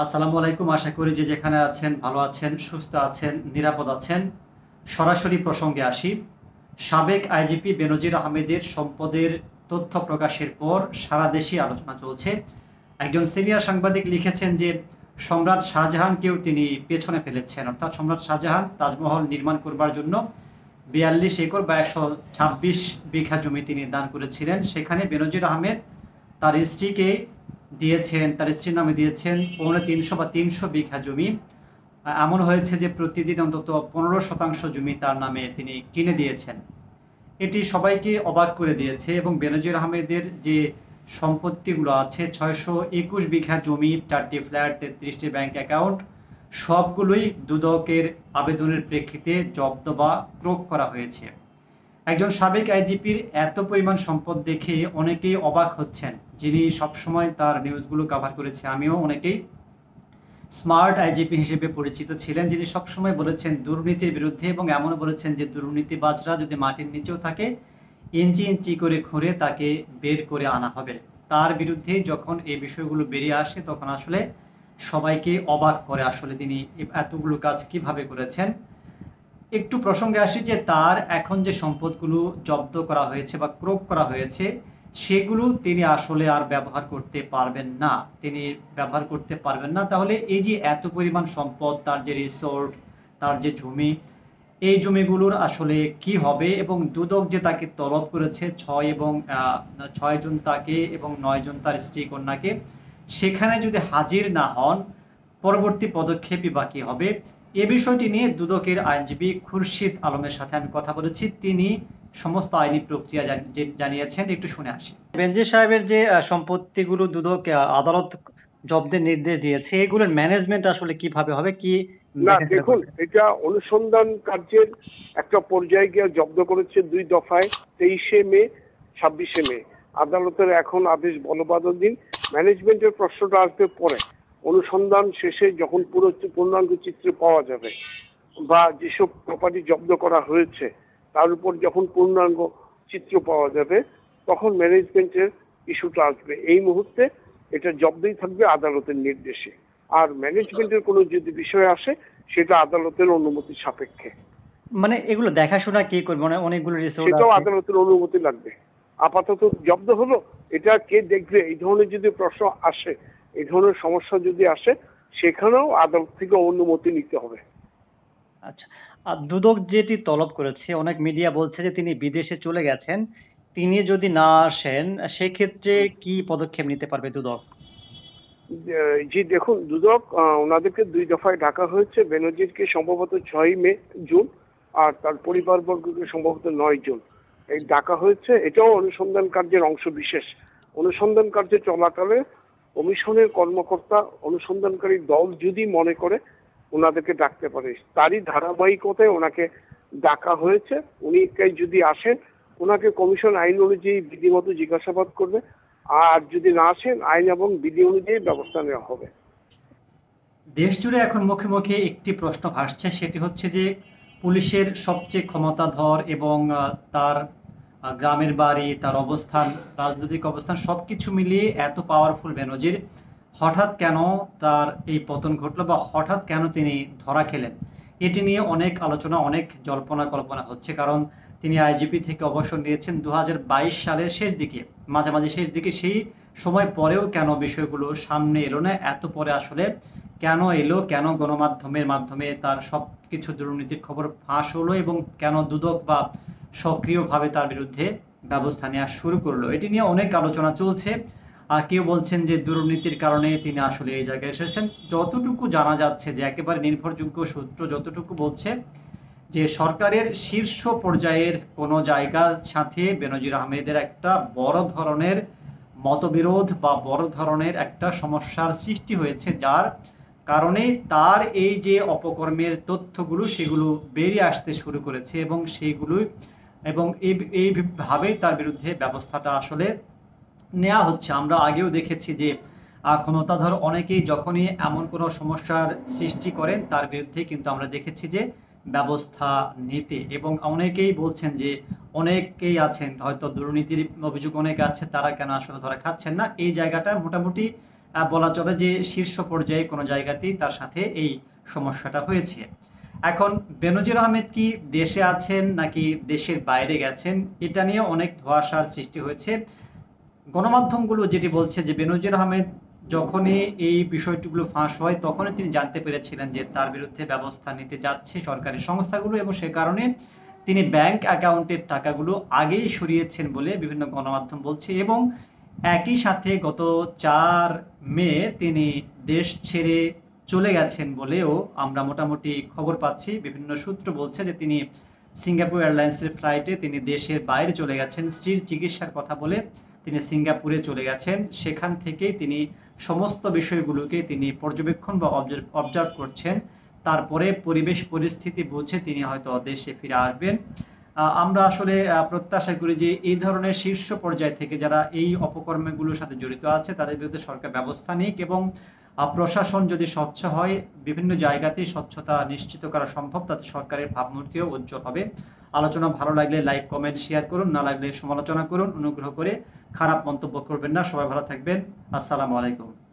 আসসালামু আলাইকুম। আশা করি যে যেখানে আছেন ভালো আছেন, সুস্থ আছেন, নিরাপদ আছেন। সরাসরি প্রসঙ্গে আসি। সাবেক আইজিপি বেনজির আহমেদের সম্পদের তথ্য প্রকাশের পর সারা দেশে আলোচনা চলছে। একজন সিনিয়র সাংবাদিক লিখেছেন যে সম্রাট শাহজাহানকেও তিনি পেছনে ফেলেছেন, অর্থাৎ সম্রাট শাহজাহান তাজমহল নির্মাণ করবার জন্য ৪২ একর বা ১২৬ বিঘা জমি তিনি দান করেছিলেন। সেখানে বেনজির আহমেদ তার স্ত্রীকে দিয়েছেন, তার স্ত্রীর নামে দিয়েছেন ৩৫০ বা ৩০০ বিঘা জমি। এমন হয়েছে যে প্রতিদিন অন্তত ১৫% জমি তার নামে তিনি কিনে দিয়েছেন। এটি সবাইকে অবাক করে দিয়েছে এবং বেনজির আহমেদের যে সম্পত্তিগুলো আছে ৬২১ বিঘা জমি, ৪টি ফ্ল্যাট, ৩৩টি ব্যাংক অ্যাকাউন্ট, সবগুলোই দুদকের আবেদনের প্রেক্ষিতে জব্দ বা ক্রোক করা হয়েছে। একজন সাবেক আইজিপির এত পরিমাণ সম্পদ দেখে অনেকেই অবাক হচ্ছেন, যিনি সবসময় তার নিউজগুলো কভার করেছে। আমিও অনেকেই স্মার্ট আইজিপি হিসেবে পরিচিত ছিলেন, যিনি সবসময় বলেছেন দুর্নীতির বিরুদ্ধে এবং এমনও বলেছেন যে দুর্নীতিবাজরা যদি মাটির নিচেও থাকে ইঞ্চি ইঞ্চি করে খুঁড়ে তাকে বের করে আনা হবে। তার বিরুদ্ধে যখন এই বিষয়গুলো বেরিয়ে আসে তখন আসলে সবাইকে অবাক করে আসলে তিনি এতগুলো কাজ কিভাবে করেছেন। একটু প্রসঙ্গে আসি যে তার এখন যে সম্পদগুলো জব্দ করা হয়েছে বা ক্রোক করা হয়েছে সেগুলো তিনি আসলে আর ব্যবহার করতে পারবেন না। তিনি ব্যবহার করতে পারবেন না। তাহলে এই যে এত পরিমাণ সম্পদ, তার যে রিসোর্ট, তার যে জমি, এই জমিগুলোর আসলে কি হবে? এবং দুদক যে তাকে তলব করেছে ৬ জন তাকে এবং ৯ জন তার স্ত্রী কন্যাকে, সেখানে যদি হাজির না হন পরবর্তী পদক্ষেপই বা কি হবে? এ বিষয়টি নিয়ে দুদকের আইনজীবী খুরশিদ আলমের সাথে আমি কথা বলেছি। তিনি সমস্ত আইনি প্রক্রিয়া জানিয়েছেন। একটু শুনে আসি। বেনজির সাহেবের যে সম্পত্তিগুলো দুদক আদালত জব্দের নির্দেশ দিয়েছে, এগুলোর ম্যানেজমেন্ট আসলে কিভাবে হবে? কি না দেখুন, এটা অনুসন্ধান কার্যের একটা পর্যায়ে গিয়ে জব্দ করেছে ২ দফায় ২৩শে মে, ২৬শে মে। আদালতের এখন আদেশ বলবৎাধীন। ম্যানেজমেন্টের প্রশ্নটা আসবে পরে। অনুসন্ধান শেষে যখন পূর্ণাঙ্গ চিত্র পাওয়া যাবে বা যেসব প্রপার্টি জব্দ করা হয়েছে তার উপর যখন পূর্ণাঙ্গ চিত্র পাওয়া যাবে তখন ম্যানেজমেন্টের ইস্যুটা আসবে। এই মুহূর্তে এটা জব্দই থাকবে আদালতের নির্দেশে। আর ম্যানেজমেন্টের কোনো যদি বিষয় আসে সেটা আদালতের অনুমতি সাপেক্ষে। মানে এগুলো দেখাশোনা কে করবে? মানে অনেকগুলো রিসোর্ট সেটাও আদালতের অনুমতি লাগবে। আপাতত জব্দ হলো, এটা কে দেখবে? এই ধরনের যদি প্রশ্ন আসে, এই ধরনের সমস্যা যদি আসে, সেখানেও আদালত থেকে অনুমতি নিতে হবে। আচ্ছা, আর দুদক যেটি তলব করেছে, অনেক মিডিয়া বলছে যে তিনি বিদেশে চলে গেছেন। তিনি যদি না আসেন সেক্ষেত্রে কি পদক্ষেপ নিতে পারবে দুদক? জি দেখুন, দুদক ওনাদেরকে ২ দফায় ডাকা হয়েছে। বেনজিরকে সম্ভবত ৬ মে, জুন, আর তার পরিবারবর্গকে সম্ভবত ৯ জুন এই ডাকা হয়েছে। এটাও অনুসন্ধান কার্যের অংশ বিশেষ। অনুসন্ধান কার্য চলাকালে কমিশনের কর্মকর্তা, অনুসন্ধানকারী দল যদি মনে করে ওনাদেরকে ডাকতে পারে, তারই ধারাবাহিকতায় ওনাকে ডাকা হয়েছে। উনি যদি আসেন, ওনাকে কমিশন আইন অনুযায়ী বিধিমতো জিজ্ঞাসাবাদ করবে। আর যদি না আসেন, আইন এবং বিধি অনুযায়ী ব্যবস্থা নেওয়া হবে। দেশ জুড়ে এখন মুখে মুখে একটি প্রশ্ন ভাসছে, সেটি হচ্ছে যে পুলিশের সবচেয়ে ক্ষমতাধর এবং তার গ্রামের বাড়ি, তার অবস্থান, রাজনৈতিক অবস্থান সবকিছু মিলিয়ে এত পাওয়ারফুল বেনজির, হঠাৎ কেন তার এই পতন ঘটলো বা হঠাৎ কেন তিনি ধরা খেলেন? এটি নিয়ে অনেক আলোচনা, অনেক জল্পনা কল্পনা হচ্ছে। কারণ তিনি আইজিপি থেকে অবসর নিয়েছেন ২০২২ সালের শেষ দিকে, মাঝামাঝি শেষ দিকে। সেই সময় পরেও কেন বিষয়গুলো সামনে এলো না? এত পরে আসলে কেন এলো? কেন গণমাধ্যমের মাধ্যমে তার সবকিছু দুর্নীতির খবর ফাঁস হলো এবং কেন দুদক বা সক্রিয়ভাবে তার বিরুদ্ধে ব্যবস্থা নেওয়া শুরু করলো? এটি নিয়ে অনেক আলোচনা চলছে। কেউ বলছেন যে দুর্নীতির কারণে তিনি আসলে এই জায়গায় এসেছেন। যতটুকু জানা যাচ্ছে, যে একেবারে নির্ভরযোগ্য সূত্র যতটুকু বলছে, যে সরকারের শীর্ষ পর্যায়ের কোনো জায়গার সাথে বেনজির আহমেদের একটা বড় ধরনের মতবিরোধ বা বড় ধরনের একটা সমস্যার সৃষ্টি হয়েছে, যার কারণে তার এই যে অপকর্মের তথ্যগুলো সেগুলো বেরিয়ে আসতে শুরু করেছে এবং সেইগুলোই এবং এইভাবেই তার বিরুদ্ধে ব্যবস্থাটা আসলে নেওয়া হচ্ছে। আমরা আগেও দেখেছি যে ক্ষমতাধর অনেকেই যখনই এমন কোনো সমস্যার সৃষ্টি করেন তার বিরুদ্ধে কিন্তু আমরা দেখেছি যে ব্যবস্থা নিতে, এবং অনেকেই বলছেন যে অনেকেই আছেন হয়তো দুর্নীতির অভিযোগ অনেকে আছে, তারা কেন আসলে ধরা খাচ্ছেন না। এই জায়গাটা মোটামুটি বলা চলে যে শীর্ষ পর্যায়ে কোনো জায়গাতেই তার সাথে এই সমস্যাটা হয়েছে। এখন বেনজির আহমেদ কি দেশে আছেন নাকি দেশের বাইরে গেছেন, এটা নিয়ে অনেক ধোঁয়াশার সৃষ্টি হয়েছে। গণমাধ্যমগুলো যেটি বলছে যে বেনজির আহমেদ যখনই এই বিষয়টিগুলো ফাঁস হয় তখনই তিনি জানতে পেরেছিলেন যে তার বিরুদ্ধে ব্যবস্থা নিতে যাচ্ছে সরকারি সংস্থাগুলো, এবং সে কারণে তিনি ব্যাংক অ্যাকাউন্টের টাকাগুলো আগেই সরিয়েছেন বলে বিভিন্ন গণমাধ্যম বলছে। এবং একই সাথে গত 4 মে তিনি দেশ ছেড়ে চলে গেছেন বলেও আমরা মোটামুটি খবর পাচ্ছি। বিভিন্ন সূত্র বলছে যে তিনি সিঙ্গাপুর এয়ারলাইন্সের ফ্লাইটে তিনি দেশের বাইরে চলে গেছেন, স্ত্রীর চিকিৎসার কথা বলে তিনি সিঙ্গাপুরে চলে গেছেন। সেখান থেকেই তিনি সমস্ত বিষয়গুলোকে তিনি পর্যবেক্ষণ বা অবজার্ভ করছেন, তারপরে পরিবেশ পরিস্থিতি বুঝে তিনি হয়তো দেশে ফিরে আসবেন। আমরা আসলে প্রত্যাশা করি যে এই ধরনের শীর্ষ পর্যায় থেকে যারা এই অপকর্মগুলোর সাথে জড়িত আছে তাদের বিরুদ্ধে সরকার ব্যবস্থা নিক, এবং প্রশাসন যদি স্বচ্ছ হয়, বিভিন্ন জায়গাতেই স্বচ্ছতা নিশ্চিত করা সম্ভব, তাতে সরকারের ভাবমূর্তিও উজ্জ্বল হবে। আলোচনা ভালো লাগলে লাইক, কমেন্ট, শেয়ার করুন, না লাগলে সমালোচনা করুন। অনুগ্রহ করে খারাপ মন্তব্য করবেন না। সবাই ভালো থাকবেন। আসসালামু আলাইকুম।